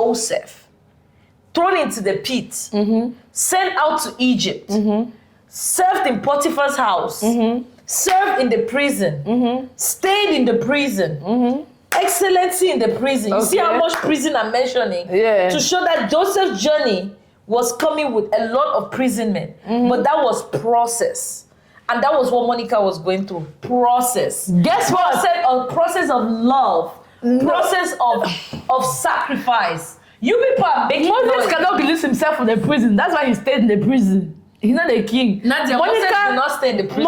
Joseph, thrown into the pit, sent out to Egypt, served in Potiphar's house, served in the prison, stayed in the prison, excellency in the prison. You see how much prison I'm mentioning? Yeah. To show that Joseph's journey was coming with a lot of imprisonment, but that was process. And that was what Monica was going through. Process. Guess what? Process of love. Process of sacrifice. You people are making Moses cannot release himself from the prison. That's why he stayed in the prison. He's not the king. Nadia, Moses did not stay in the prison.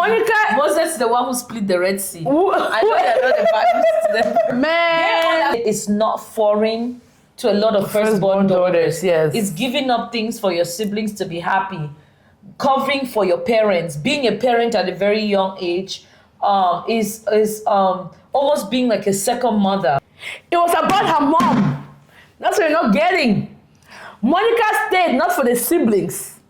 Moses is the one who split the Red Sea. I know they're not the Bible to them. Man. It's not foreign to a lot of firstborn daughters. Yes. It's giving up things for your siblings to be happy. Covering for your parents. Being a parent at a very young age is almost being like a second mother. It was about her mom. That's what you're not getting. Monica stayed not for the siblings.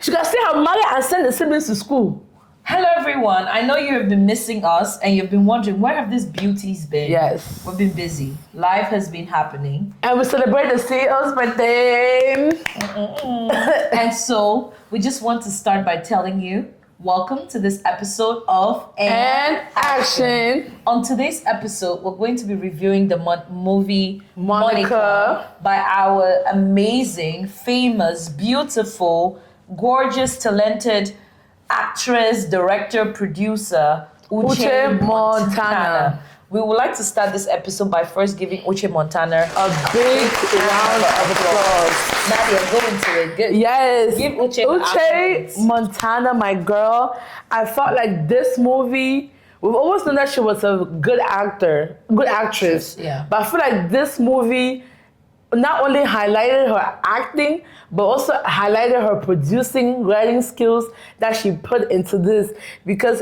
She can stay her mother and send the siblings to school. Hello everyone. I know you have been missing us and you've been wondering where have these beauties been? Yes. We've been busy. Life has been happening. And we celebrate the CEO's birthday. And so we just want to start by telling you, welcome to this episode of And Action. On today's episode, we're going to be reviewing the movie Monica by our amazing, famous, beautiful, gorgeous, talented actress, director, producer, Uche Montana. We would like to start this episode by first giving Uche Montana a big round of applause. Nadia, go into it. Good. Yes. Give Uche Montana, my girl. I felt like this movie, we've always known that she was a good actress. Yeah. But I feel like this movie not only highlighted her acting, but also highlighted her producing, writing skills that she put into this.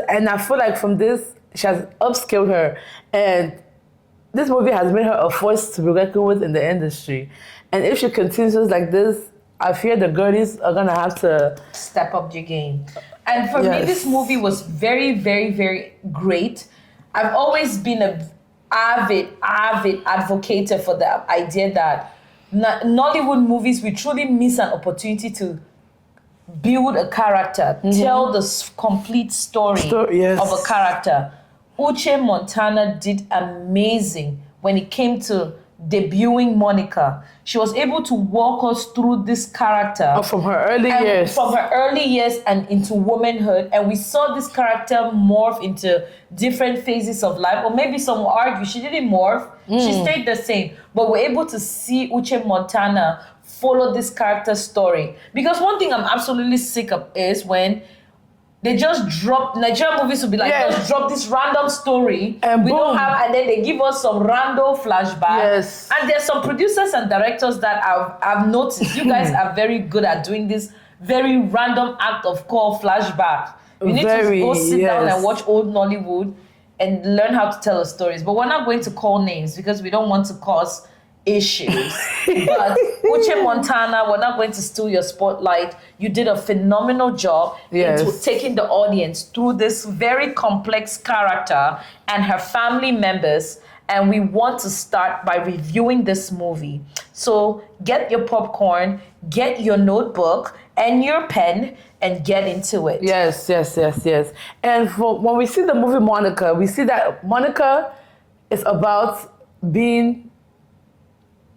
And I feel like from this, she has upskilled her. And this movie has made her a force to be reckoned with in the industry. And if she continues like this, I fear the girlies are going to have to step up your game. And for me, this movie was very, very, very great. I've always been an avid advocate for the idea that Nollywood movies, we truly miss an opportunity to build a character, tell the complete story of a character. Uche Montana did amazing when it came to debuting Monica. She was able to walk us through this character. From her early years and into womanhood. And we saw this character morph into different phases of life. Or maybe some will argue she didn't morph. She stayed the same. But we're able to see Uche Montana follow this character story. Because one thing I'm absolutely sick of is when they just drop, Nigerian movies will be like, just drop this random story and and then they give us some random flashback. Yes. And there's some producers and directors that I've noticed, you guys are very good at doing this very random act of call flashback. You need to go sit down and watch old Nollywood and learn how to tell the stories. But we're not going to call names because we don't want to cause issues. But Uche Montana, we're not going to steal your spotlight. You did a phenomenal job into taking the audience through this very complex character and her family members. And we want to start by reviewing this movie. So get your popcorn, get your notebook and your pen and get into it. Yes. And when we see the movie Monica, we see that Monica is about being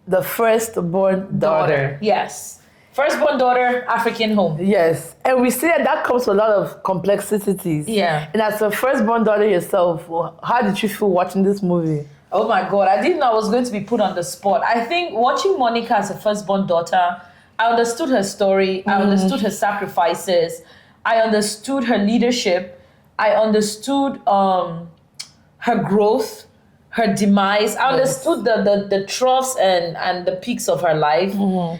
the firstborn daughter. Yes. Firstborn daughter, African home. Yes. And we see that comes with a lot of complexities. Yeah. And as a firstborn daughter yourself, how did you feel watching this movie? Oh my God, I didn't know I was going to be put on the spot. I think watching Monica as a firstborn daughter, I understood her story. I understood her sacrifices. I understood her leadership. I understood her growth, her demise. I understood the troughs and the peaks of her life. And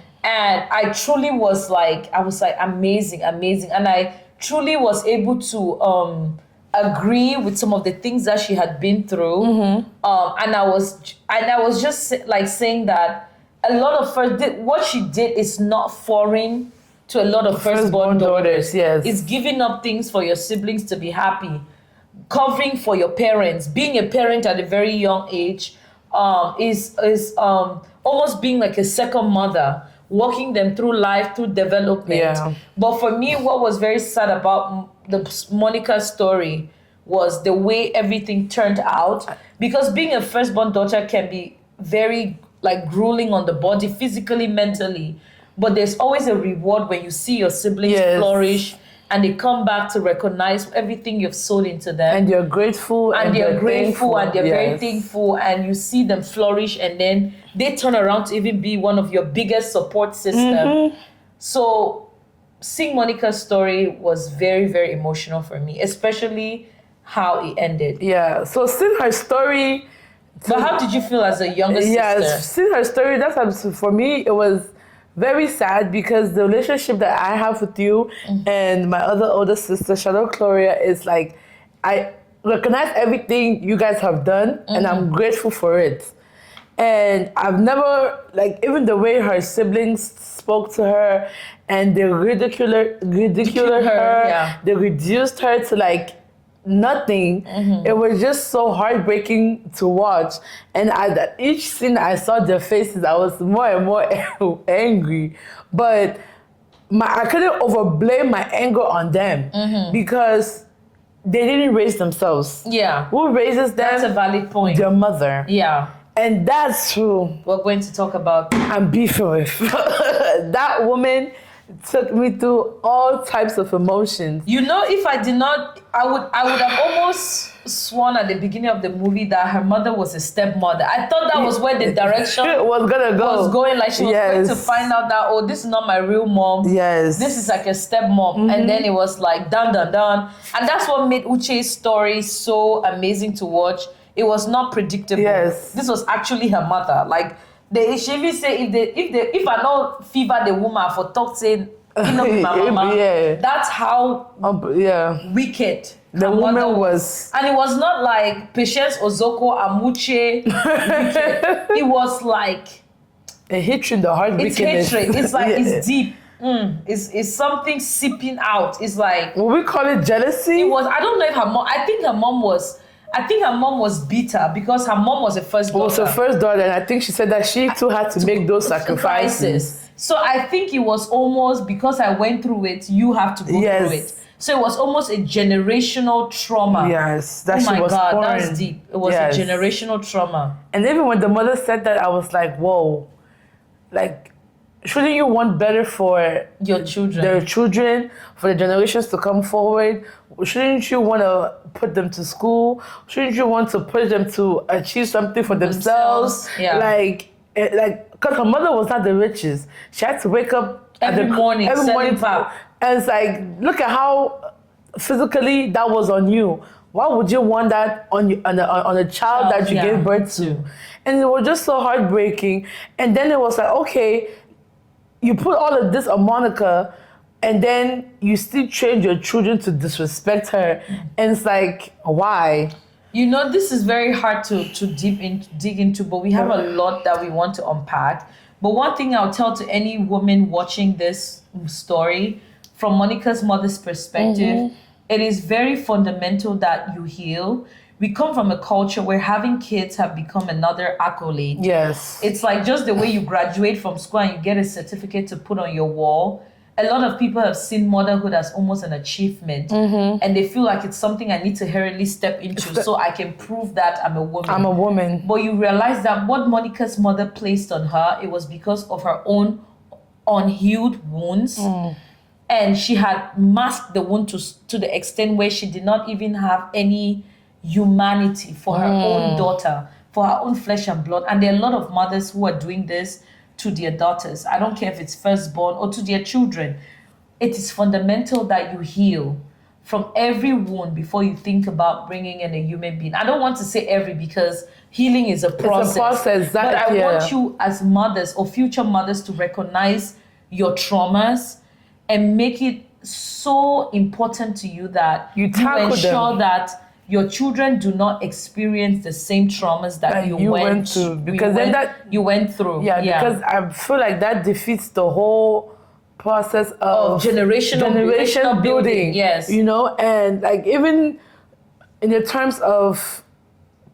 I truly was like, amazing. And I truly was able to agree with some of the things that she had been through. And I was just like saying that a lot of what she did is not foreign to a lot of firstborn daughters. Yes. It's giving up things for your siblings to be happy. Covering for your parents, being a parent at a very young age, is almost being like a second mother, walking them through life, through development. Yeah. But for me, what was very sad about the Monica story was the way everything turned out. Because being a firstborn daughter can be very like grueling on the body, physically, mentally. But there's always a reward when you see your siblings flourish and they come back to recognize everything you've sown into them. And you're grateful. And they're grateful thankful. and they're very thankful, and you see them flourish, and then they turn around to even be one of your biggest support system. So seeing Monica's story was very, very emotional for me, especially how it ended. Yeah. So seeing her story. But how did you feel as a younger sister? Yes, seeing her story, for me, it was very sad because the relationship that I have with you and my other older sister, Shadow Gloria, is like, I recognize everything you guys have done and I'm grateful for it. And I've never, like, even the way her siblings spoke to her and they ridiculed her, they reduced her to like nothing. It was just so heartbreaking to watch. And at each scene I saw their faces, I was more and more angry. But I couldn't overblame my anger on them because they didn't raise themselves. Yeah. Who raises them? That's a valid point. Their mother. Yeah. And that's true. We're going to talk about. I'm beefing with. That woman took me through all types of emotions. You know, if I did not, I would have almost sworn at the beginning of the movie that her mother was a stepmother. I thought that was where the direction was going. Like she was going to find out that, oh, this is not my real mom. Yes. This is like a stepmom. And then it was like dun dun dun. And that's what made Uche's story so amazing to watch. It was not predictable. Yes. This was actually her mother. Like she even say if I know fever the woman for talk saying you know my mama. That's how wicked the woman was. And it was not like Patience Ozoko Amuche wicked. It was like a hatred, the heart. It's hatred. It's like it's deep. It's something seeping out. It's like we call it jealousy. It was. I don't know if her mom. I think her mom was bitter because her mom was the first daughter. Was her first daughter, and I think she said that she too had to make those sacrifices. So I think it was almost because I went through it, you have to go through it. So it was almost a generational trauma. Yes, that oh she was God, born. That's deep. It was a generational trauma. And even when the mother said that, I was like, whoa, like, shouldn't you want better for your children? Their children, for the generations to come forward? Shouldn't you want to put them to school? Shouldn't you want to push them to achieve something for themselves? Yeah. Like, because her mother was not the richest. She had to wake up every morning. And it's like, look at how physically that was on you. Why would you want that on a child that you gave birth to? And it was just so heartbreaking. And then it was like, okay, you put all of this on Monica, and then you still train your children to disrespect her. And it's like, why? You know, this is very hard to dig into, but we have a lot that we want to unpack. But one thing I'll tell to any woman watching this story, from Monica's mother's perspective, it is very fundamental that you heal. We come from a culture where having kids have become another accolade. Yes. It's like just the way you graduate from school and you get a certificate to put on your wall. A lot of people have seen motherhood as almost an achievement. And they feel like it's something I need to hurriedly step into so I can prove that I'm a woman. I'm a woman. But you realize that what Monica's mother placed on her, it was because of her own unhealed wounds. And she had masked the wound to the extent where she did not even have any humanity for her own daughter, for her own flesh and blood. And there are a lot of mothers who are doing this to their daughters. I don't care if it's firstborn or to their children. It is fundamental that you heal from every wound before you think about bringing in a human being. I don't want to say every because healing is a process. It's a process. But I want you as mothers or future mothers to recognize your traumas and make it so important to you that you ensure that your children do not experience the same traumas that you went through. Because you went through. Yeah, because I feel like that defeats the whole process of generational building. Yes. You know, and like even in the terms of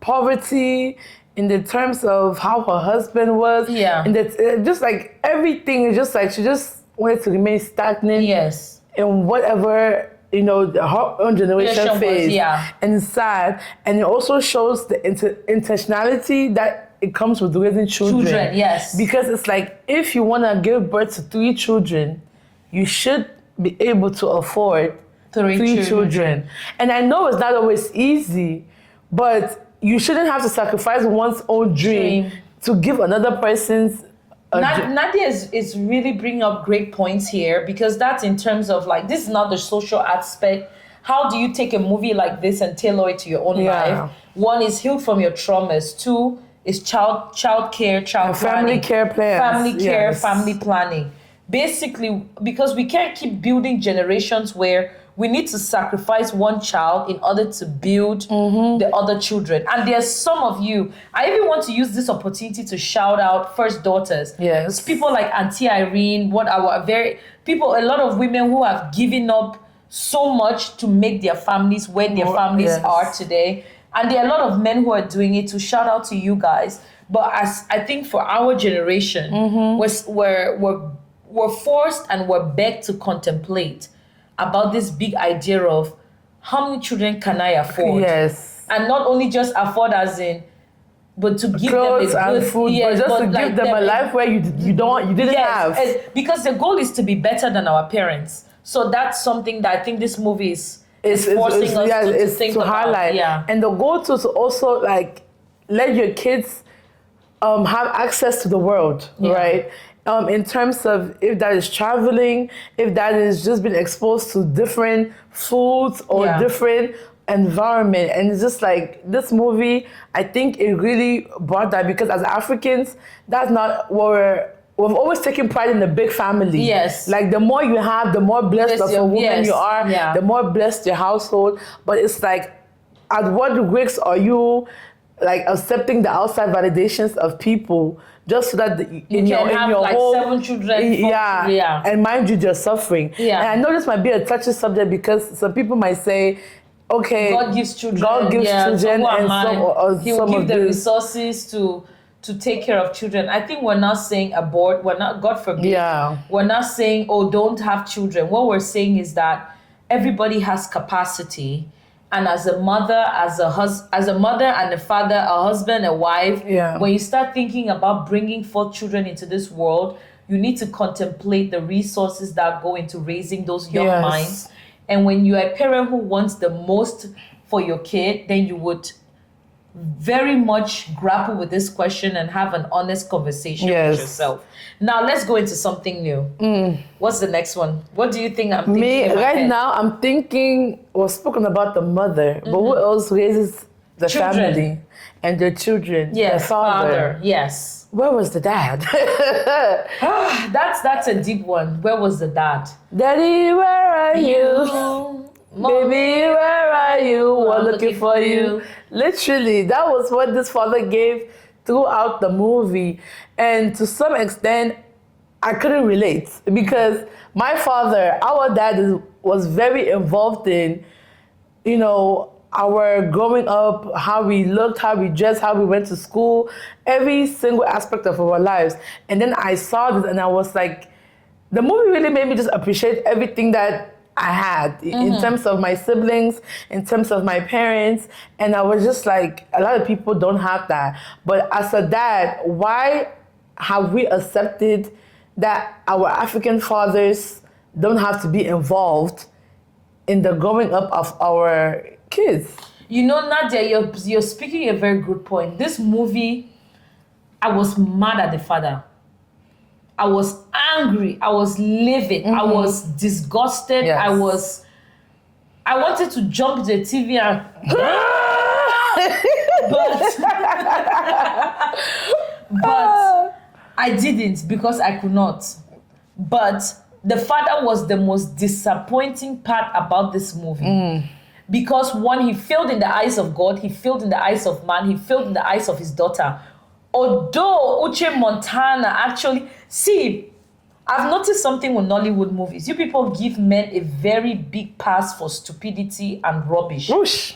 poverty in the terms of how her husband was. Yeah. And just like everything is just like she just wanted to remain stagnant. Yes. In whatever, her own generation faced. Yeah. And it's sad. And it also shows the intentionality that it comes with raising children. Yes. Because it's like, if you want to give birth to 3 children, you should be able to afford 3 children. And I know it's not always easy, but you shouldn't have to sacrifice one's own dream to give another person's Nadia is really bringing up great points here, because that's in terms of like, this is not the social aspect. How do you take a movie like this and tailor it to your own life? 1 is healed from your traumas. 2 is child care, planning. Family care plans. Family care, family planning. Basically, because we can't keep building generations where we need to sacrifice one child in order to build the other children. And there's some of you, I even want to use this opportunity to shout out first daughters. Yes. People like Auntie Irene, a lot of women who have given up so much to make their families where their families are today. And there are a lot of men who are doing it, to shout out to you guys. But as I think for our generation, we're forced and we're begged to contemplate about this big idea of how many children can I afford? Yes. And not only just afford as in, but to give clothes them a good and food, but just to give them a life where you didn't have. Because the goal is to be better than our parents. So that's something that I think this movie is forcing us to think about. Highlight. Yeah. And the goal to also like let your kids have access to the world, right? In terms of if that is traveling, if that is just being exposed to different foods or different environment. And it's just like, this movie, I think it really brought that, because as Africans, that's not what we've always taken pride in the big family. Yes. Like, the more you have, the more blessed of a woman you are, the more blessed your household. But it's like, at what risks are you like accepting the outside validations of people just so that in your home, 7 children, and mind you, you're suffering. And I know this might be a touchy subject, because some people might say, okay, God gives children, children, and He will give the resources to take care of children. I think we're not saying abort. We're not, God forbid. We're not saying, oh, don't have children. What we're saying is that everybody has capacity. And as a mother, as a mother and a father, a husband, a wife, when you start thinking about bringing forth children into this world, you need to contemplate the resources that go into raising those young minds. And when you're a parent who wants the most for your kid, then you would very much grapple with this question and have an honest conversation with yourself. Now let's go into something new. What's the next one? What do you think I'm thinking? Now I'm thinking, we've spoken about the mother, but who else raises the family and their children? Yes, the father. Yes. Where was the dad? That's a deep one. Where was the dad? Daddy, where are you? Baby, where are you? We're looking for you. Literally, that was what this father gave throughout the movie. And to some extent, I couldn't relate, because my father, our dad, was very involved in, our growing up, how we looked, how we dressed, how we went to school, every single aspect of our lives. And then I saw this and I was like, the movie really made me just appreciate everything that I had in terms of my siblings, in terms of my parents. And I was just like, a lot of people don't have that. But as a dad, why have we accepted that our African fathers don't have to be involved in the growing up of our kids? Nadia, you're speaking a very good point. This movie, I was mad at the father. I was angry. I was livid. I was disgusted. I wanted to jump the TV and but I didn't, because I could not. But the father was the most disappointing part about this movie. Because one, he failed in the eyes of God, he failed in the eyes of man, he failed in the eyes of his daughter. Although Uche Montana actually... See, I've noticed something with Nollywood movies. You people give men a very big pass for stupidity and rubbish. Whoosh.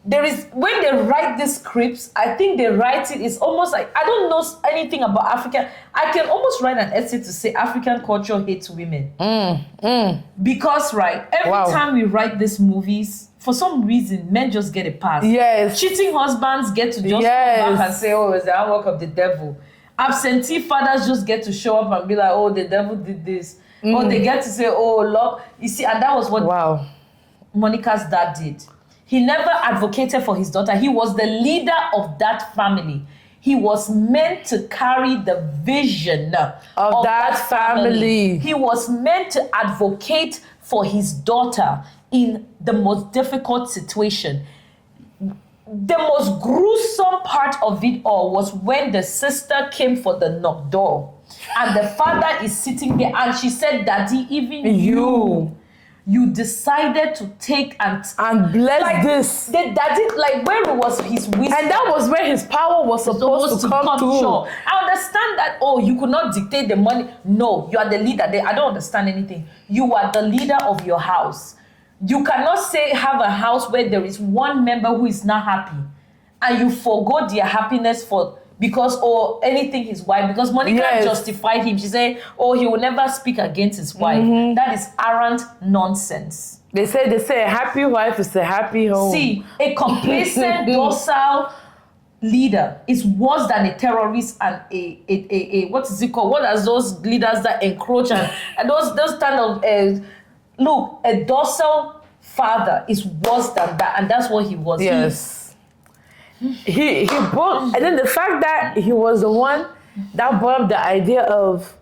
there is, when they write these scripts, I think they write it, it's almost like, I don't know anything about African. I can almost write an essay to say African culture hates women. Because, right, every time we write these movies, for some reason, men just get a pass. Yes. Cheating husbands get to just come back and say, oh, it's the handwork of the devil. Absentee fathers just get to show up and be like, oh, the devil did this. Or they get to say, oh, love. You see, and that was what Monica's dad did. He never advocated for his daughter. He was the leader of that family. He was meant to carry the vision of that family. He was meant to advocate for his daughter in the most difficult situation. The most gruesome part of it all was when the sister came for the knock door. And the father is sitting there and she said, Daddy, even you decided to take and bless like, this. Daddy, like where was his wisdom? And that was where his power was supposed to come through. Sure. I understand that, oh, you could not dictate the money. No, you are the leader. I don't understand anything. You are the leader of your house. You cannot have a house where there is one member who is not happy and you forgo their happiness because anything his wife, because Monica justified him. She said, oh, he will never speak against his wife. That is arrant nonsense. They say a happy wife is a happy home. See, a complacent, docile leader is worse than a terrorist and a what is it called? What are those leaders that encroach and those kind of look, a docile father is worse than that, and that's what he was. Yes. He brought, and then the fact that he was the one that brought up the idea of,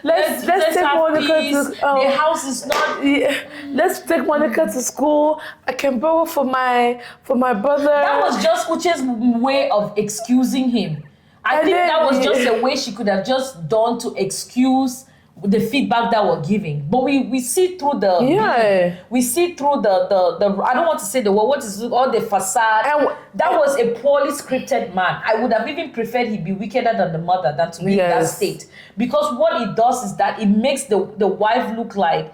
let's take Monica to the house is not. Let's take Monica to school. I can borrow for my brother. That was just Uche's way of excusing him. I think that was just a way she could have just done to excuse the feedback that we're giving, but we see through we see through the I don't want to say the word, what is all the facade, and that was a poorly scripted man. I would have even preferred he be wickeder than the mother than to be in that state, because what it does is that it makes the wife look like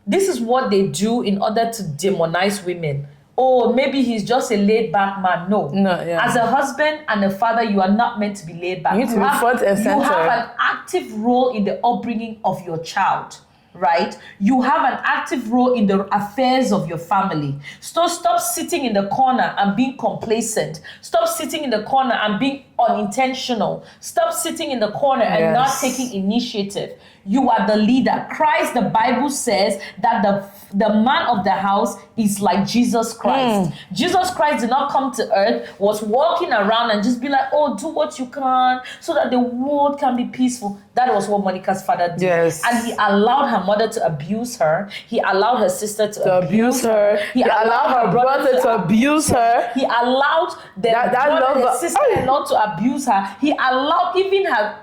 this is what they do in order to demonize women. Oh, maybe he's just a laid-back man. No. As a husband and a father, you are not meant to be laid back. You need to be front and center. You have an active role in the upbringing of your child, right? You have an active role in the affairs of your family. So stop sitting in the corner and being complacent. Stop sitting in the corner and being unintentional. Stop sitting in the corner and not taking initiative. You are the leader. Christ, the Bible says that the man of the house is like Jesus Christ. Jesus Christ did not come to earth, was walking around and just be like, oh, do what you can so that the world can be peaceful. That was what Monica's father did. Yes. And he allowed her mother to abuse her. He allowed her sister to abuse her. He allowed her brother to abuse her. He allowed the sister-in-law to abuse her. He allowed even her.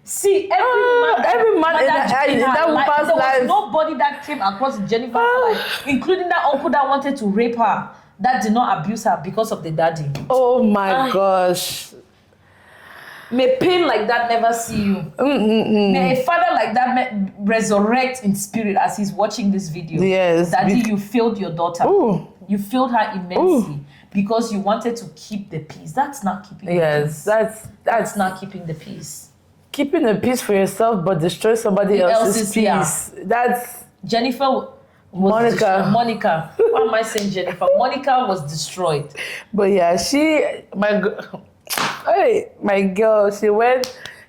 See, every man in that woman's life. There was nobody that came across Jennifer's life, including that uncle that wanted to rape her, that did not abuse her because of the daddy. Oh my gosh. May pain like that never see you. May a father like that resurrect in spirit as he's watching this video. Yes. Daddy, you failed your daughter. Ooh. You failed her immensely because you wanted to keep the peace. That's not keeping the peace. That's not keeping the peace. Keeping the peace for yourself but destroy somebody else's peace. Yeah. That's Monica. Why am I saying Jennifer? Monica was destroyed. But yeah, my girl,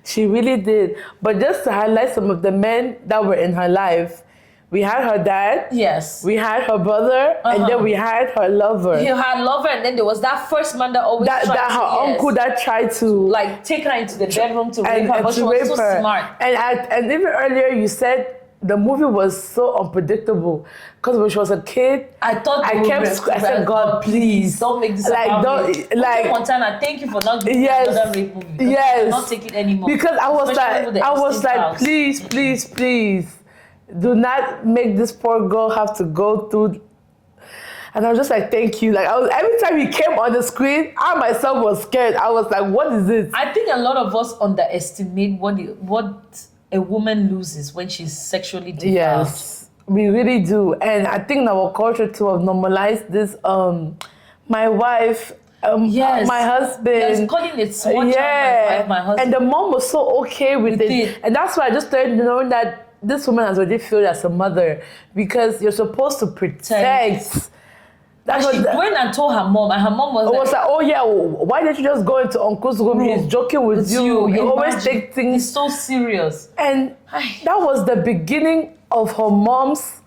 she really did. But just to highlight some of the men that were in her life, we had her dad. Yes. We had her brother, and then we had her lover. Her lover, and then there was that first man that always uncle that tried to like take her into the bedroom to rape her, but she was so smart. And even earlier you said the movie was so unpredictable because when she was a kid, I said, God, please don't make this about me. Uche Montana, thank you for not giving another rape movie. Yes, not take it anymore. Because I was like, please. Do not make this poor girl have to go through. And I was just like, thank you. Like every time he came on the screen, I myself was scared. I was like, what is this? I think a lot of us underestimate what a woman loses when she's sexually defiled. Yes. We really do. And I think in our culture too have normalized this my wife, Yes. my husband. Yes, calling it small child, my wife, my husband. And the mom was so okay with it. And that's why I just started knowing that this woman has already failed as a mother, because you're supposed to protect. And she went and told her mom, and her mom was like, oh yeah, why didn't you just go into uncle's room? He's joking with you. You always take things. It's so serious. And that was the beginning of her mom's,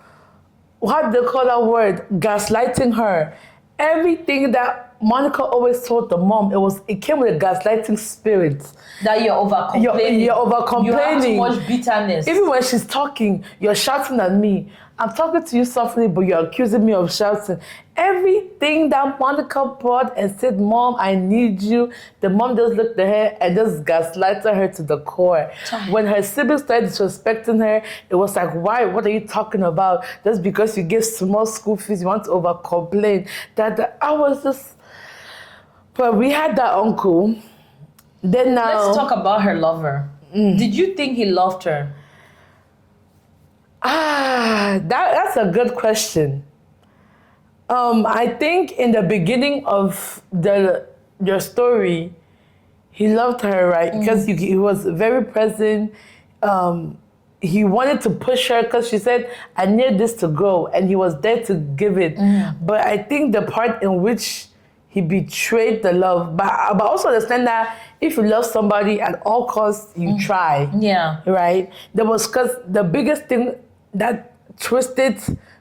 what they call that word, gaslighting her. Everything that Monica always told the mom, it came with a gaslighting spirit. That you're over complaining. You're over complaining. You have too much bitterness. Even when she's talking, you're shouting at me. I'm talking to you softly, but you're accusing me of shouting. Everything that Monica brought and said, Mom, I need you. The mom just looked at her and just gaslighted her to the core. When her siblings started disrespecting her, it was like, why? What are you talking about? Just because you give small school fees, you want to over complain. I was just... But we had that uncle. Then now... Let's talk about her lover. Did you think he loved her? That's a good question. I think in the beginning of your story, he loved her, right? Because he was very present. He wanted to push her because she said, I need this to grow. And he was there to give it. But I think the part in which he betrayed the love. But also understand that if you love somebody at all costs, you try. Yeah. Right? Because the biggest thing that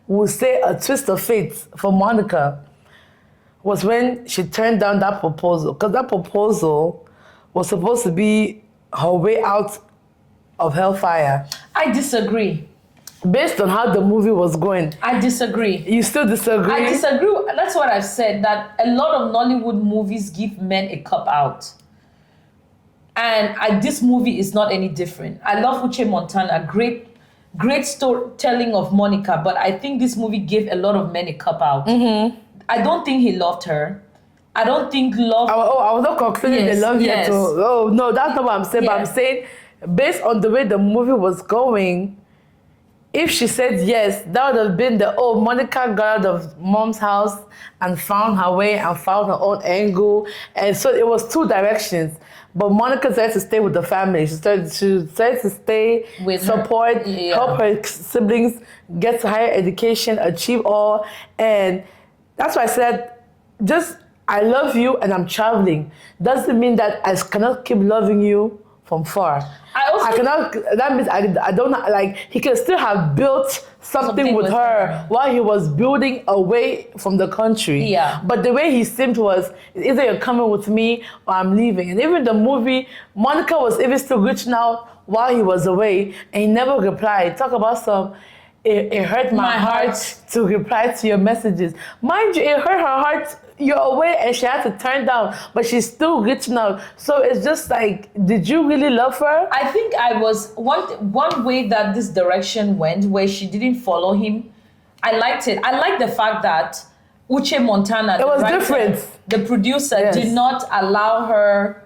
would say a twist of fate for Monica was when she turned down that proposal. Because that proposal was supposed to be her way out of hellfire. I disagree. Based on how the movie was going. I disagree. You still disagree? I disagree. That's what I've said, that a lot of Nollywood movies give men a cop out. And this movie is not any different. I love Uche Montana, great storytelling of Monica, but I think this movie gave a lot of men a cop out. I don't think he loved her. I don't think love... I was not concluding the love yet. Oh, no, that's not what I'm saying. But I'm saying, based on the way the movie was going, if she said yes, that would have been Monica got out of mom's house and found her way and found her own angle. And so it was two directions. But Monica decided to stay with the family. She decided to stay, with support, help her siblings get to higher education, achieve all. And that's why I said, I love you and I'm traveling. Doesn't mean that I cannot keep loving you from far. That means I don't, like, he can still have built something with her while he was building away from the country. Yeah. But the way he seemed was, either you're coming with me or I'm leaving. And even the movie, Monica was even still reaching out while he was away and he never replied. Talk about it hurt my heart to reply to your messages. Mind you, it hurt her heart. You're away and she had to turn down, but she's still reaching out. So it's just like, did you really love her? I think I was, one way that this direction went, where she didn't follow him, I liked it. I like the fact that Uche Montana, different. The producer, did not allow her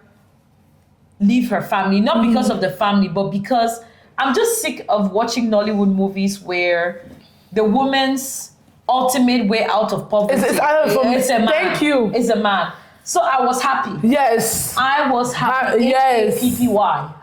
leave her family. Not because of the family, but because I'm just sick of watching Nollywood movies where the woman's ultimate way out of poverty it's a man. Thank you. It's a man. So I was happy. Yes. I was happy. Happy.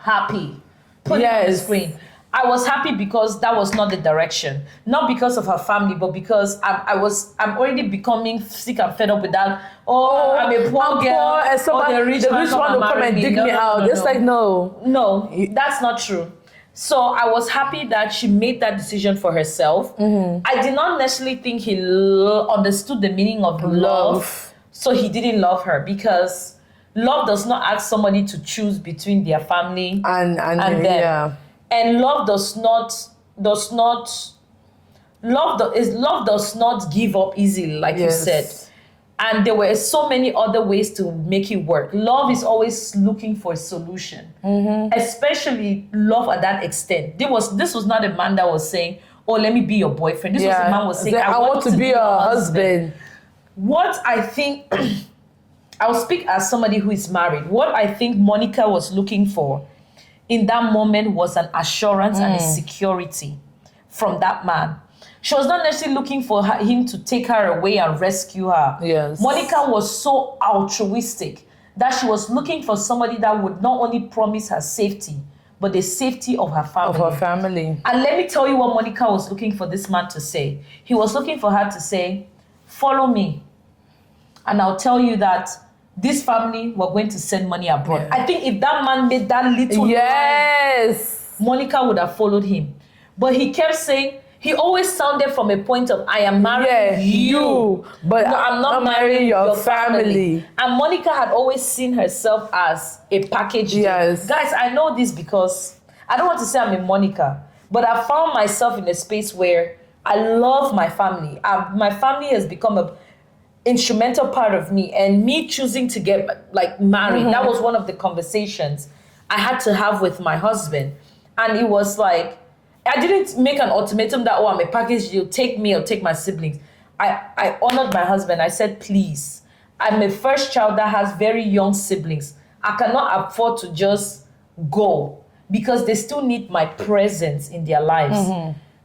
Happy. Put it on the screen. I was happy because that was not the direction. Not because of her family, but because I'm already becoming sick and fed up with that. I'm a poor girl. And somebody, the rich one will come and dig me out. It's like, no. No, that's not true. So I was happy that she made that decision for herself. I did not necessarily think he understood the meaning of love. So he didn't love her, because love does not ask somebody to choose between their family and them. Yeah. And love does not give up easily, like you said. And there were so many other ways to make it work. Love is always looking for a solution, especially love at that extent. This was not a man that was saying, oh, let me be your boyfriend. This was a man who was saying, I want to be your husband. What I think, I'll speak as somebody who is married. What I think Monica was looking for in that moment was an assurance and a security from that man. She was not necessarily looking for him to take her away and rescue her. Yes. Monica was so altruistic that she was looking for somebody that would not only promise her safety, but the safety of her family. Of her family. And let me tell you what Monica was looking for this man to say. He was looking for her to say, follow me, and I'll tell you that this family were going to send money abroad. Yeah. I think if that man made that little yes, line, Monica would have followed him. But he kept saying, he always sounded from a point of, I am marrying you, but no, I'm not marrying your family. And Monica had always seen herself as a package deal. Yes. Guys, I know this because I don't want to say I'm a Monica, but I found myself in a space where I love my family. My family has become a instrumental part of me, and me choosing to get married, that was one of the conversations I had to have with my husband. And it was like, I didn't make an ultimatum that, I'm a package deal, take me or take my siblings. I honored my husband. I said, please, I'm a first child that has very young siblings. I cannot afford to just go because they still need my presence in their lives.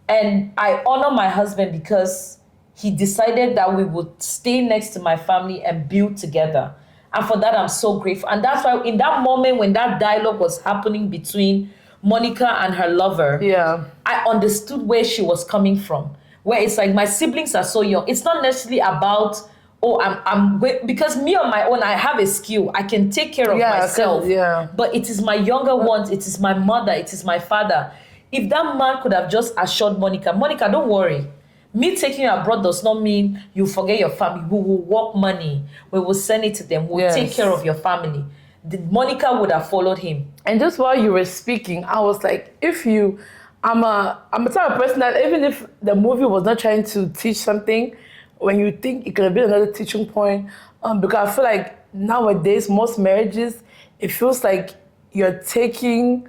And I honor my husband because he decided that we would stay next to my family and build together. And for that, I'm so grateful. And that's why in that moment when that dialogue was happening between Monica and her lover, I understood where she was coming from. Where it's like, my siblings are so young. It's not necessarily about, because me on my own, I have a skill. I can take care of myself. But it is my younger ones. It is my mother. It is my father. If that man could have just assured Monica, don't worry. Me taking you abroad does not mean you forget your family. We will work money. We will send it to them. We'll take care of your family. Monica would have followed him. And just while you were speaking, I was like, I'm a type of person that even if the movie was not trying to teach something, when you think it could have been another teaching point, because I feel like nowadays, most marriages, it feels like you're taking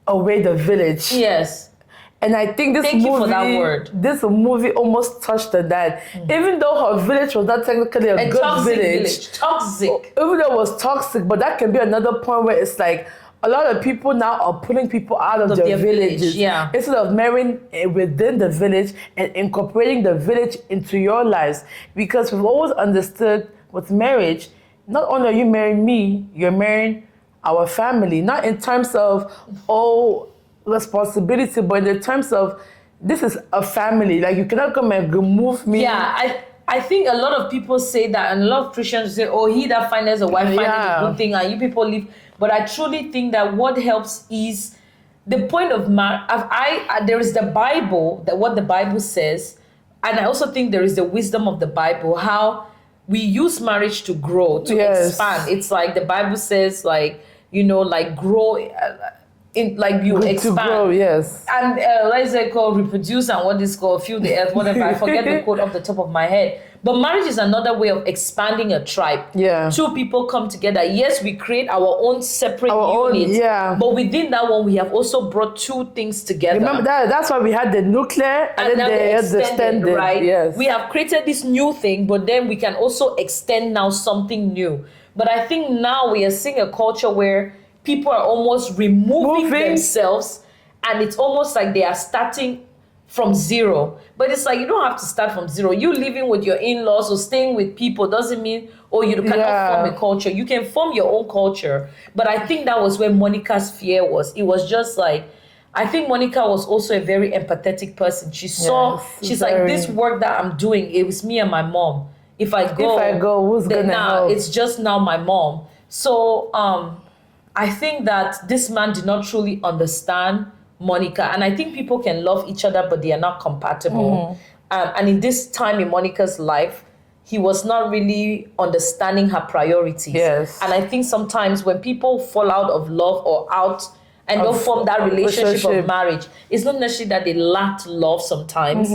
away the village. Yes. And I think this movie almost touched on that. Even though her village was not technically a good village. Toxic. Even though it was toxic, but that can be another point where it's like a lot of people now are pulling people out of their villages. Instead of marrying within the village and incorporating the village into your lives. Because we've always understood with marriage, not only are you marrying me, you're marrying our family. Not in terms of, responsibility, but in terms of this is a family. Like, you cannot come and remove me. I think a lot of people say that, and a lot of Christians say, he that finds a wife finds a good thing, and you people leave. But I truly think that what helps is the point of marriage. There is the Bible, that what the Bible says, and I also think there is the wisdom of the Bible, how we use marriage to grow, to expand. It's like the Bible says, grow. You expand. To grow, yes. And let's say called reproduce and what is called fill the earth, whatever. I forget the quote off the top of my head. But marriage is another way of expanding a tribe. Two people come together. Yes, we create our own separate units. But within that one, we have also brought two things together. Remember that's why we had the nuclear and then the extended, right? Yes. We have created this new thing, but then we can also extend now something new. But I think now we are seeing a culture where people are almost removing themselves, and it's almost like they are starting from zero. But it's like, you don't have to start from zero. You living with your in-laws or staying with people doesn't mean, you cannot form a culture. You can form your own culture. But I think that was where Monica's fear was. It was just like, I think Monica was also a very empathetic person. She saw, she's like, this work that I'm doing, it was me and my mom. If I go, who's gonna help? It's just now my mom. So, I think that this man did not truly understand Monica. And I think people can love each other, but they are not compatible. And in this time in Monica's life, he was not really understanding her priorities. And I think sometimes when people fall out of love or out and don't form that relationship of marriage, it's not necessarily that they lacked love sometimes.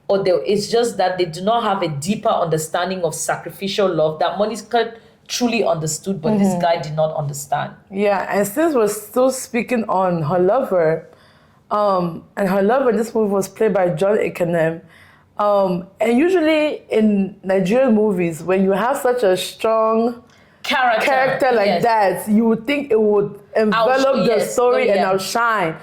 Or it's just that they do not have a deeper understanding of sacrificial love that Monica truly understood, but this guy did not understand. And since we're still speaking on her lover, and her lover in this movie was played by John Ikenem. And usually in Nigerian movies, when you have such a strong character like that, you would think it would envelop the story and outshine.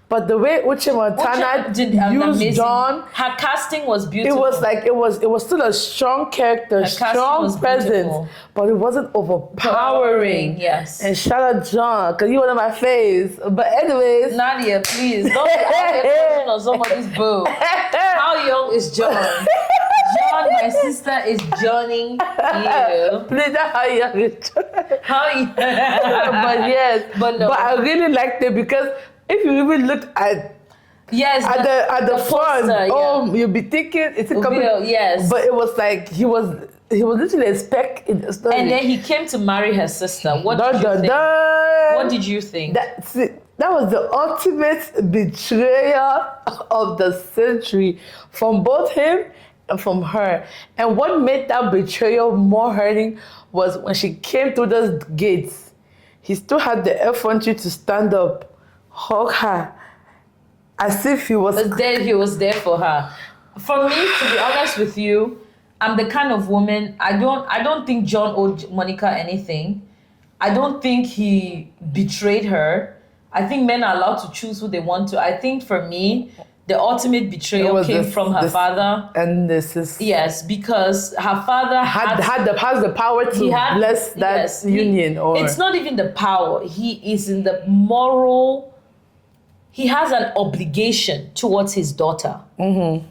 But the way Uche Montana did an used amazing. John, Her casting was beautiful. it was still a strong character, casting strong was presence, beautiful. but it wasn't overpowering. Yes. And shout out John, because you one of my faves. But anyways, Nadia, please don't be out there on somebody's boo. How young is John? John, my sister, is joining you. please, that's how young is John. How you? But yes, But no. But I really liked it because if you even look at Yes, at the front, poster, oh, you'll be thinking it's a coming. Yes. But it was like he was literally a speck in the story. And then he came to marry her sister. What Dun, did you dun, think? dun. What did you think? That was the ultimate betrayal of the century from both him and from her. And what made that betrayal more hurting was when she came through those gates. He still had the effrontery to stand up, hug her, as if he was. Then he was there for her. For me, to be honest with you, I'm the kind of woman, I don't think John owed Monica anything. I don't think he betrayed her. I think men are allowed to choose who they want to. I think for me, the ultimate betrayal came from her father. And this is. Yes, because her father has the power to bless that union. It's not even the power. He is in the moral. He has an obligation towards his daughter. Mm-hmm.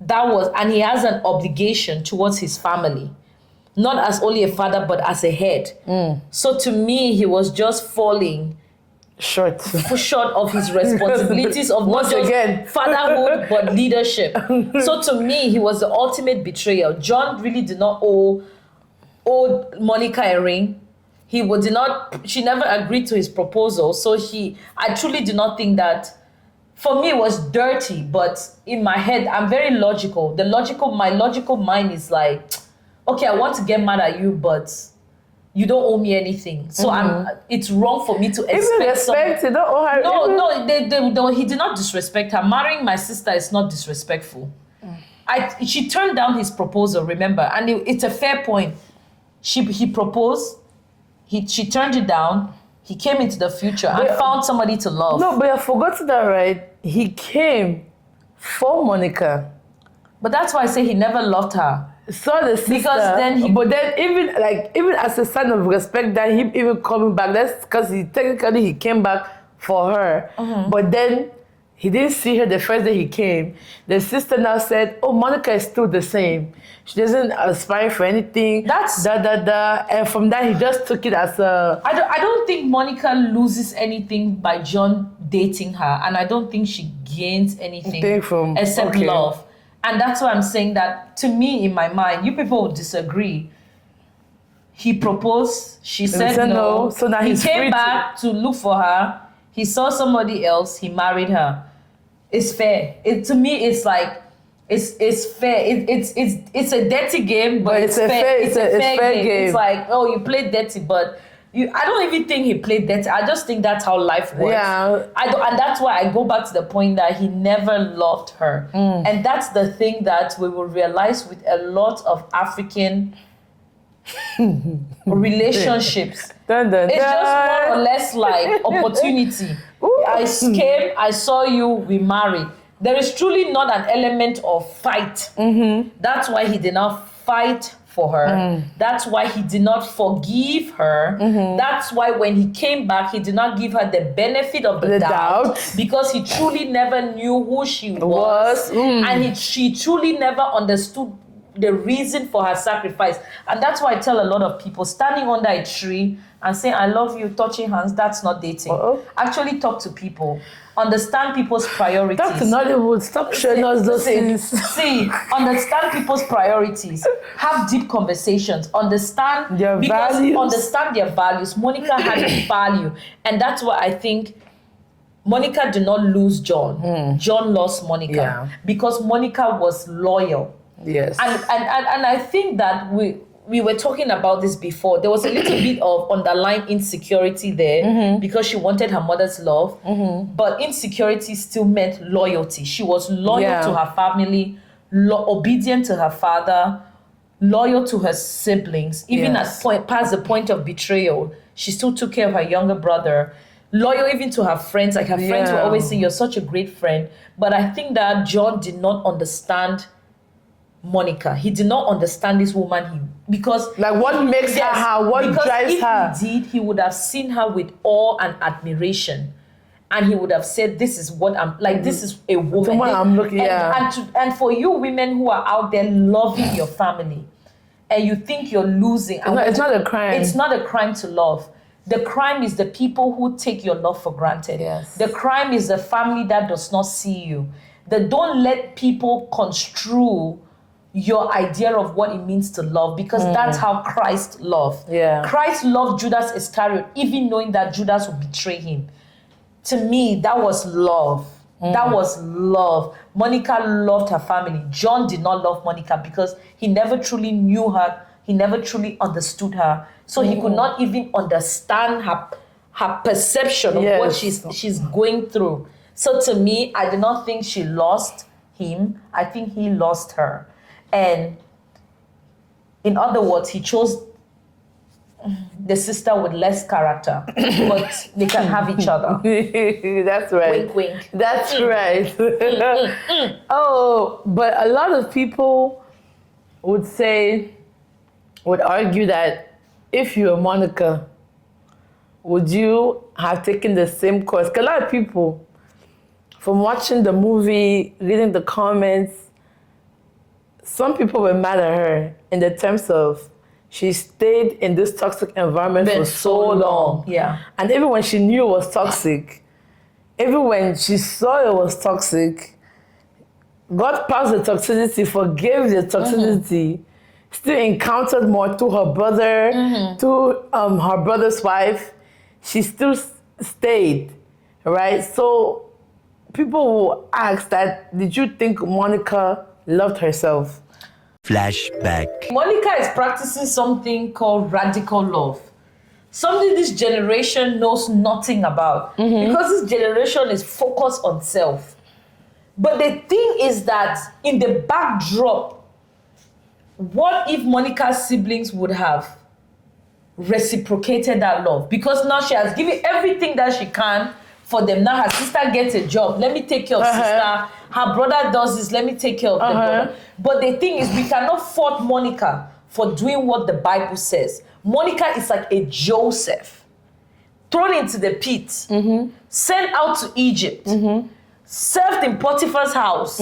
And he has an obligation towards his family. Not as only a father, but as a head. So to me, he was just falling short of his responsibilities of not just fatherhood, but leadership. So to me, he was the ultimate betrayal. John really did not owe Monica a ring. She never agreed to his proposal. So I truly do not think that. For me, it was dirty, but in my head, I'm very logical. My logical mind is like, okay, I want to get mad at you, but you don't owe me anything. So it's wrong for me to expect. You don't owe her. No, he did not disrespect her. Marrying my sister is not disrespectful. She turned down his proposal, remember, and it's a fair point. He proposed. She turned it down. He came into the future and found somebody to love. No, but you forgot that, right? He came for Monica. But that's why I say he never loved her. Saw the sister. Because then even as a sign of respect that him even coming back, that's because he came back for her. Mm-hmm. But then he didn't see her the first day he came. The sister now said, oh, Monica is still the same. She doesn't aspire for anything. That's And from that, he just took it as a... I don't think Monica loses anything by John dating her. And I don't think she gains anything except love. And that's why I'm saying that, to me, in my mind, you people would disagree. He proposed. She said no. So now he came back to look for her. He saw somebody else. He married her. It's fair. To me, it's like, it's fair. It's a dirty game, but it's fair. It's a fair game. It's like, oh, you played dirty, but I don't even think he played dirty. I just think that's how life works. Yeah. And that's why I go back to the point that he never loved her. And that's the thing that we will realize with a lot of African relationships. It's just more or less like opportunity. I came, I saw you, we married. There is truly not an element of fight. Mm-hmm. That's why he did not fight for her. That's why he did not forgive her. Mm-hmm. That's why when he came back, he did not give her the benefit of the doubt because he truly never knew who she was. And she truly never understood the reason for her sacrifice. And that's why I tell a lot of people, standing under a tree and saying, I love you, touching hands, that's not dating. Actually talk to people. Understand people's priorities. That's Nollywood. Stop showing us those things. See, understand people's priorities. Have deep conversations. Understand their values. Understand their values. Monica had a value. And that's why I think Monica did not lose John. John lost Monica. Because Monica was loyal. Yes. And I think that we were talking about this before. There was a little bit of underlying insecurity there because she wanted her mother's love. But insecurity still meant loyalty. She was loyal to her family, obedient to her father, loyal to her siblings. Even past the point of betrayal, she still took care of her younger brother. loyal even to her friends. Like her friends will always say, you're such a great friend. But I think that John did not understand Monica. He did not understand this woman. Because what makes her, what drives her. If he did, he would have seen her with awe and admiration. And he would have said, this is what I'm like, this is a woman. Someone I'm looking at. And for you women who are out there loving your family, and you think you're losing. It's not a crime. It's not a crime to love. The crime is the people who take your love for granted. Yes. The crime is the family that does not see you. Don't let people construe your idea of what it means to love, because that's how Christ loved. Yeah. Christ loved Judas Iscariot, even knowing that Judas would betray him. To me, that was love. That was love. Monica loved her family. John did not love Monica because he never truly knew her. He never truly understood her. So he could not even understand her perception of what she's going through. So to me, I do not think she lost him. I think he lost her. And in other words, he chose the sister with less character, but they can have each other. That's right. Wink, wink. That's right. Oh, but a lot of people would argue that if you were Monica, would you have taken the same course? Because a lot of people, from watching the movie, reading the comments, some people were mad at her in the terms of she stayed in this toxic environment for so long. Yeah. And even when she knew it was toxic, even when she saw it was toxic, God passed the toxicity, forgave the toxicity, still encountered more to her brother, to her brother's wife. She still stayed, right? So people will ask that, did you think Monica loved herself? Flashback. Monica is practicing something called radical love. Something this generation knows nothing about. Because this generation is focused on self. But the thing is that in the backdrop, what if Monica's siblings would have reciprocated that love? Because now she has given everything that she can for them. Now her sister gets a job. Let me take care of sister. Her brother does this. Let me take care of the brother. But the thing is, we cannot fault Monica for doing what the Bible says. Monica is like a Joseph, thrown into the pit, sent out to Egypt, served in Potiphar's house,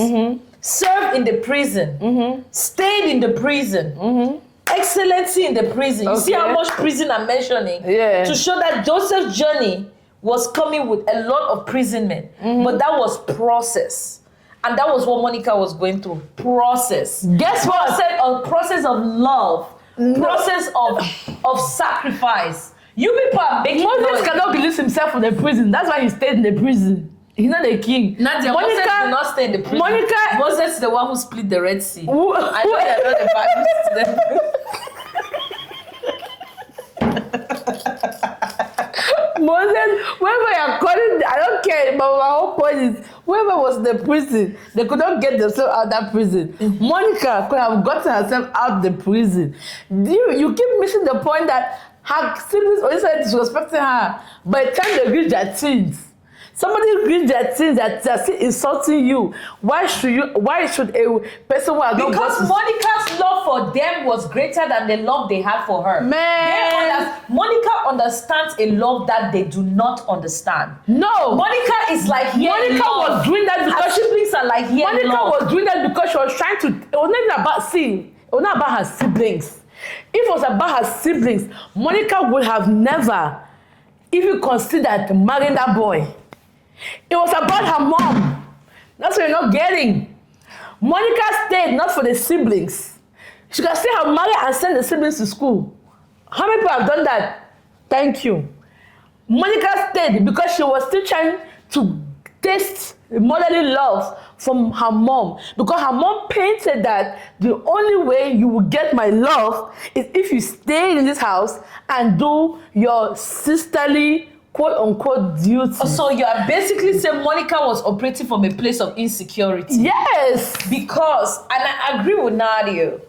served in the prison, stayed in the prison, excellency in the prison. You see how much prison I'm mentioning? Yeah. To show that Joseph's journey was coming with a lot of imprisonment, but that was process. And that was what Monica was going through. Process. Guess what? Process of love. Process of sacrifice. You people are making Moses cannot release himself from the prison. That's why he stayed in the prison. He's not the king. Nadia, Moses did not stay in the prison. Moses is the one who split the Red Sea. I know they're not the Bible. Moses, whoever you're calling, I don't care, but my whole point is, whoever was in the prison, they could not get themselves out of that prison. Monica could have gotten herself out of the prison. You keep missing the point that her siblings always started disrespecting her. By the time they reach their teens, somebody reach their teens that they're still insulting you. Why should a person who has not Because Monica's love for them was greater than the love they had for her. Man, Monica understands a love that they do not understand. No, Monica is like here. Monica was doing that because her siblings are like here. Monica was doing that because she was trying to. It was not even about it was not about her siblings. If it was about her siblings, Monica would have never even considered marrying that boy. It was about her mom. That's what you're not getting. Monica stayed not for the siblings. She can still have married and send the siblings to school. How many people have done that? Thank you. Monica stayed because she was still trying to taste motherly love from her mom. Because her mom painted that the only way you will get my love is if you stay in this house and do your sisterly quote-unquote duty. So you are basically saying Monica was operating from a place of insecurity. Yes. Because, and I agree with Nadia.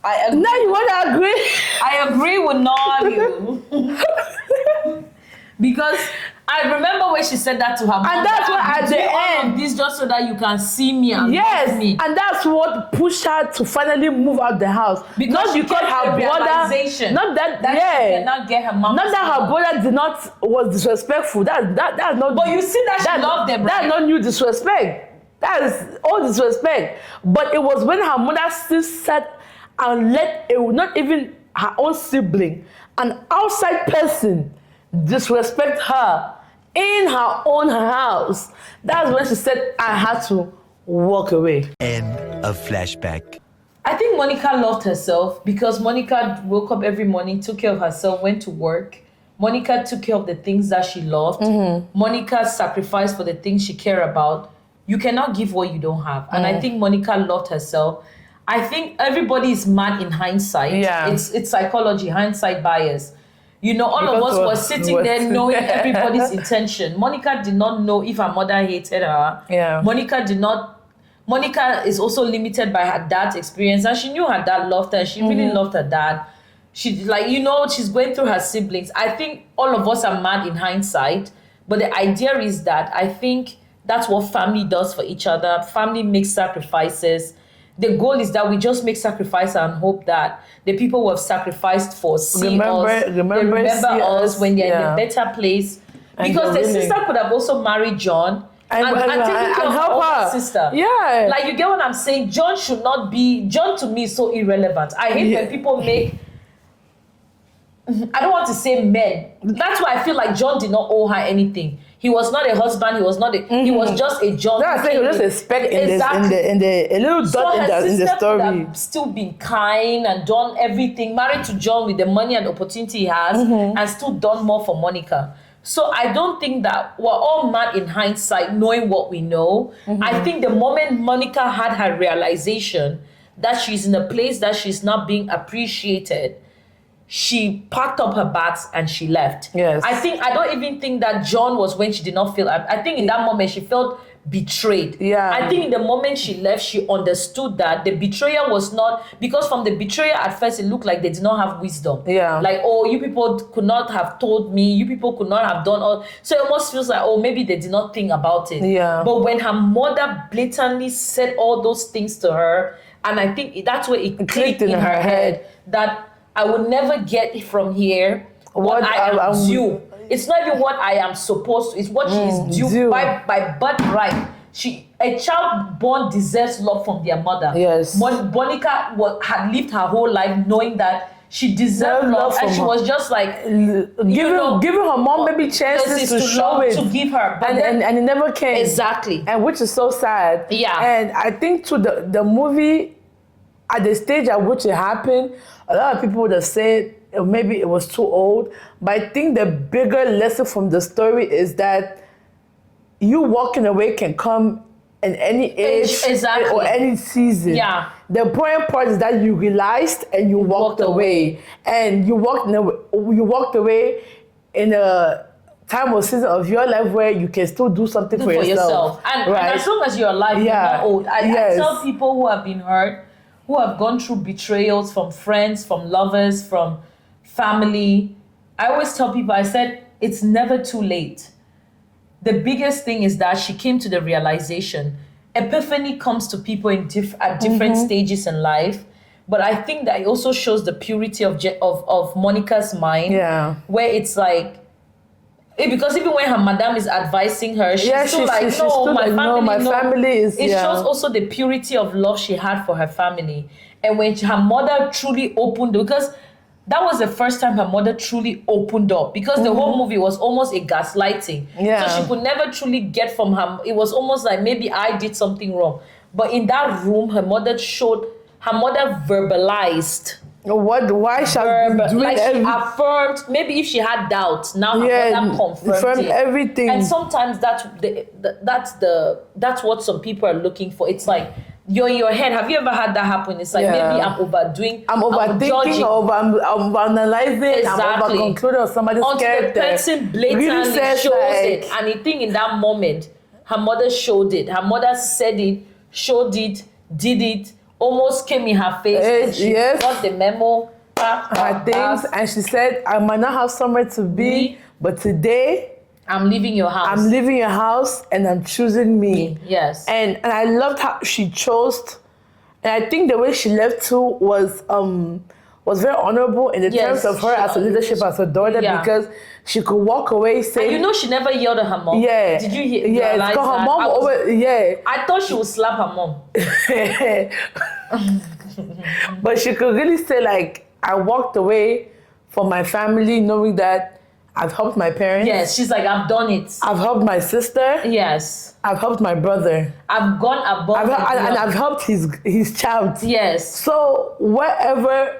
Now you want to agree? I agree with Nadia. Because I I remember when she said that to her mom. And that's why at the all end, of this just so that you can see me and love me. and that's what pushed her to finally move out the house. Because not she because kept her the brother, realization not that, she cannot get her mom. not that her brother was disrespectful. That's not. But you see that she loved them, right? That's not new disrespect. That is all disrespect. But it was when her mother still sat and let not even her own sibling, an outside person, disrespect her in her own house. That's when she said, I had to walk away. End of flashback. I think Monica loved herself because Monica woke up every morning, took care of herself, went to work. Monica took care of the things that she loved. Monica sacrificed for the things she cared about. You cannot give what you don't have. And I think Monica loved herself. I think everybody is mad in hindsight. Yeah. It's psychology, hindsight bias. You know, all of us were sitting there knowing everybody's intention. Monica did not know if her mother hated her. Yeah. Monica is also limited by her dad's experience, and she knew her dad loved her. She really loved her dad. She, she's going through her siblings. I think all of us are mad in hindsight, but the idea is that I think that's what family does for each other. Family makes sacrifices. The goal is that we just make sacrifice and hope that the people who have sacrificed for remember us when they're in a better place. Because the sister could have also married John and taken care of her older sister. Yeah. Like, you get what I'm saying? John to me is so irrelevant. I hate when people make, I don't want to say men. That's why I feel like John did not owe her anything. He was not a husband. He was not he was just a John. No, I think it was just a speck in the a little dot in the story. Could have still been kind and done everything, married to John with the money and opportunity he has, and still done more for Monica. So I don't think that we're all mad in hindsight, knowing what we know. I think the moment Monica had her realization that she's in a place that she's not being appreciated, she packed up her bags and she left. Yes. I don't even think that John was when she did not feel. I think in that moment she felt betrayed. Yeah. I think in the moment she left, she understood that the betrayer was not, because from the betrayer at first it looked like they did not have wisdom. Yeah. Like, oh, you people could not have told me. You people could not have done all. So it almost feels like, oh, maybe they did not think about it. Yeah. But when her mother blatantly said all those things to her, and I think that's where it clicked in her head that I will never get from here what I am due. It's not even what I am supposed to. It's what she is due by birthright. A child born deserves love from their mother. Yes. Monica had lived her whole life knowing that she deserved love, and she was just like giving her mom maybe chances to show it, to give her, and it never came. Exactly, and which is so sad. Yeah, and I think to the movie, at the stage at which it happened, a lot of people would have said maybe it was too old. But I think the bigger lesson from the story is that you walking away can come in any age or any season. Yeah. The important part is that you realized and you walked away. And you walked away in a time or season of your life where you can still do something for yourself. And as long as you're alive, you're not old. I tell people who have been hurt, who have gone through betrayals from friends, from lovers, from family, I always tell people, I said, it's never too late. The biggest thing is that she came to the realization. Epiphany comes to people at different stages in life. But I think that it also shows the purity of Monica's mind. Yeah. Where it's like, because even when her madam is advising her, she's still like, my family is. It shows also the purity of love she had for her family. And when her mother truly opened, because that was the first time her mother truly opened up, because the whole movie was almost a gaslighting. Yeah. So she could never truly get from her. It was almost like maybe I did something wrong. But in that room, her mother verbalized. Why shall we do it? She affirmed, maybe if she had doubts, now her mother confirmed everything. And sometimes that's what some people are looking for. It's like, you're in your head. Have you ever had that happen? It's like, maybe I'm overdoing, I'm overthinking, I'm analyzing, I'm over-concluding, or somebody's scared. Until the person blatantly shows it. And I think in that moment, her mother showed it. Her mother said it, showed it, did it, almost came in her face. And she got the memo. Her things. And she said, I might not have somewhere to be, but today, I'm leaving your house. I'm leaving your house and I'm choosing me. Yes. And I loved how she chose, and I think the way she left too was very honorable in the Yes, terms of her as a leadership as a daughter, yeah. because she could walk away saying, And you know she never yelled at her mom. yeah, Did you hear? yeah, realize because her that? mom I thought she would slap her mom. but she could really say, like, I walked away from my family knowing that I've helped my parents. Yes, she's like, I've done it. I've helped my sister. Yes. I've helped my brother. I've gone above and I've helped his child. Yes. So wherever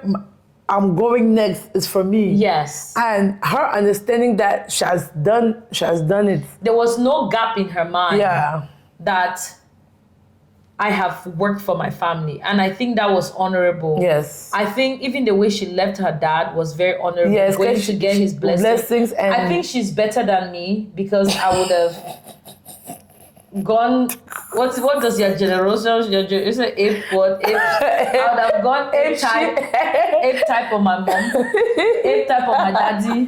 I'm going next is for me. Yes. And her understanding that she has done it. There was no gap in her mind. Yeah. That I have worked for my family. And I think that was honorable. Yes. I think even the way she left her dad was very honorable. Yes, going to get his blessings. And I think she's better than me because I would have gone. What does your generation? It's an ape what? Ape. I would have gone ape type on my mom, ape type on my daddy,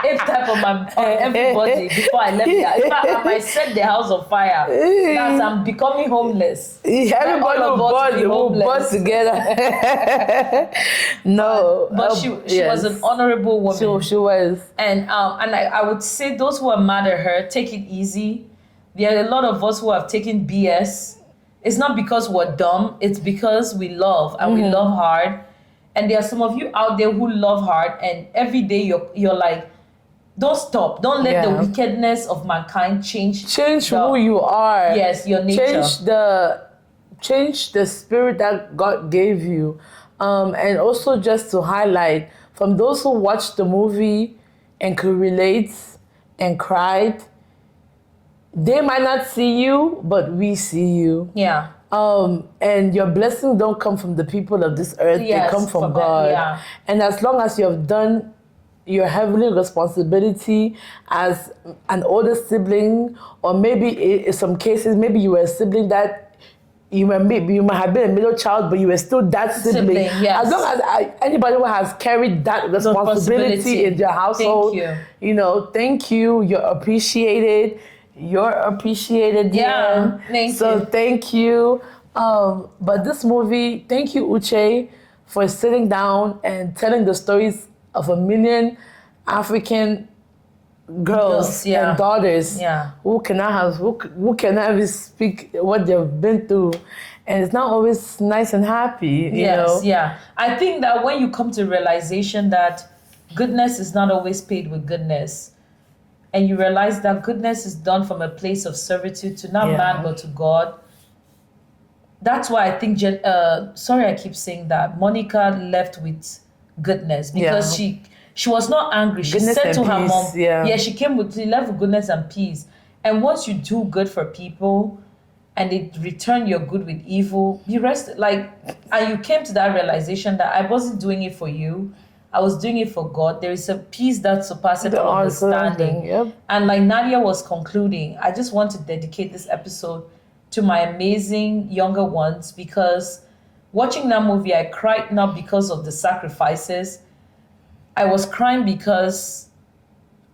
ape type on everybody before I left there. In fact, I might set the house on fire. As I'm becoming homeless. Everybody will burn together. No. But she was an honorable woman. She was. And I would say those who are mad at her, take it easy. There are a lot of us who have taken BS. It's not because we're dumb. It's because we love and we love hard. And there are some of you out there who love hard, and every day you're like, don't stop. Don't let the wickedness of mankind change who you are. Yes, your nature. Change the spirit that God gave you. And also just to highlight, from those who watched the movie and could relate and cried, they might not see you, but we see you. Yeah. And your blessings don't come from the people of this earth. Yes, they come from God. Yeah. And as long as you have done your heavenly responsibility as an older sibling, or maybe in some cases, maybe you were a sibling that you might have been a middle child, but you were still that sibling. Yes. As long as anybody who has carried that responsibility in their household, thank you. You're appreciated. You're apprecited. Yeah. Thank you. But this movie, thank you, Uche, for sitting down and telling the stories of 1 million African girls and daughters who cannot even speak what they've been through, and it's not always nice and happy. You know? Yeah. I think that when you come to realization that goodness is not always paid with goodness, and you realize that goodness is done from a place of servitude to not man but to God. That's why I think sorry I keep saying that Monica left with goodness, because she was not angry. She said to her mom, she left with goodness and peace. And once you do good for people and they return your good with evil, and you came to that realization that I wasn't doing it for you, I was doing it for God. There is a peace that surpasses all understanding. Yep. And like Nadia was concluding, I just want to dedicate this episode to my amazing younger ones, because watching that movie, I cried not because of the sacrifices. I was crying because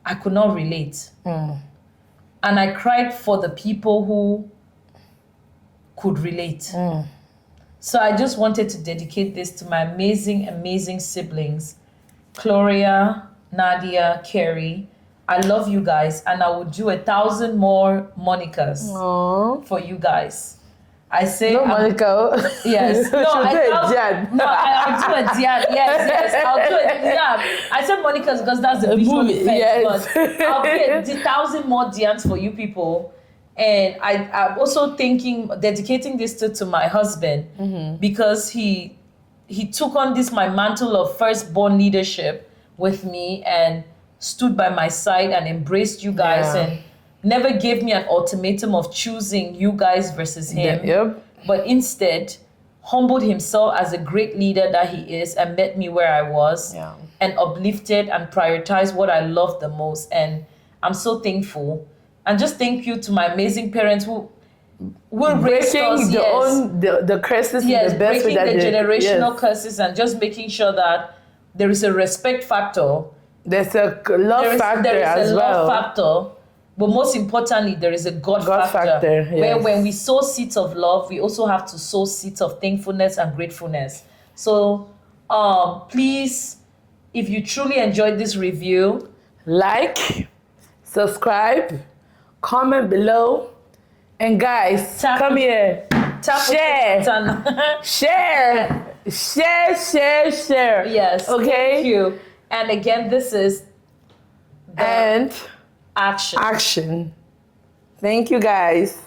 I could not relate. And I cried for the people who could relate. So I just wanted to dedicate this to my amazing, amazing siblings, Gloria, Nadia, Carrie. I love you guys, and I will do 1,000 more Monicas for you guys. I say Monica. Yes. I'll do a Dian. Yes. I'll do it. Yeah. I said Monica's because that's the visual effect. But I'll be 1,000 more Dians for you people. And I'm also dedicating this to my husband, because he took on my mantle of firstborn leadership with me and stood by my side and embraced you guys and never gave me an ultimatum of choosing you guys versus him. But instead humbled himself as a great leader that he is and met me where I was and uplifted and prioritized what I love the most. And I'm so thankful. And just thank you to my amazing parents who raised us. The curses in the best way, breaking the generational curses and just making sure that there is a respect factor. There's a love factor as well. Love factor. But most importantly, there is a God factor, where yes. when we sow seeds of love, we also have to sow seeds of thankfulness and gratefulness. So please, if you truly enjoyed this review, like, subscribe, comment below, and guys, come here. Share. Share. Yes. Okay. Thank you. And again, this is And action. action. Thank you, guys.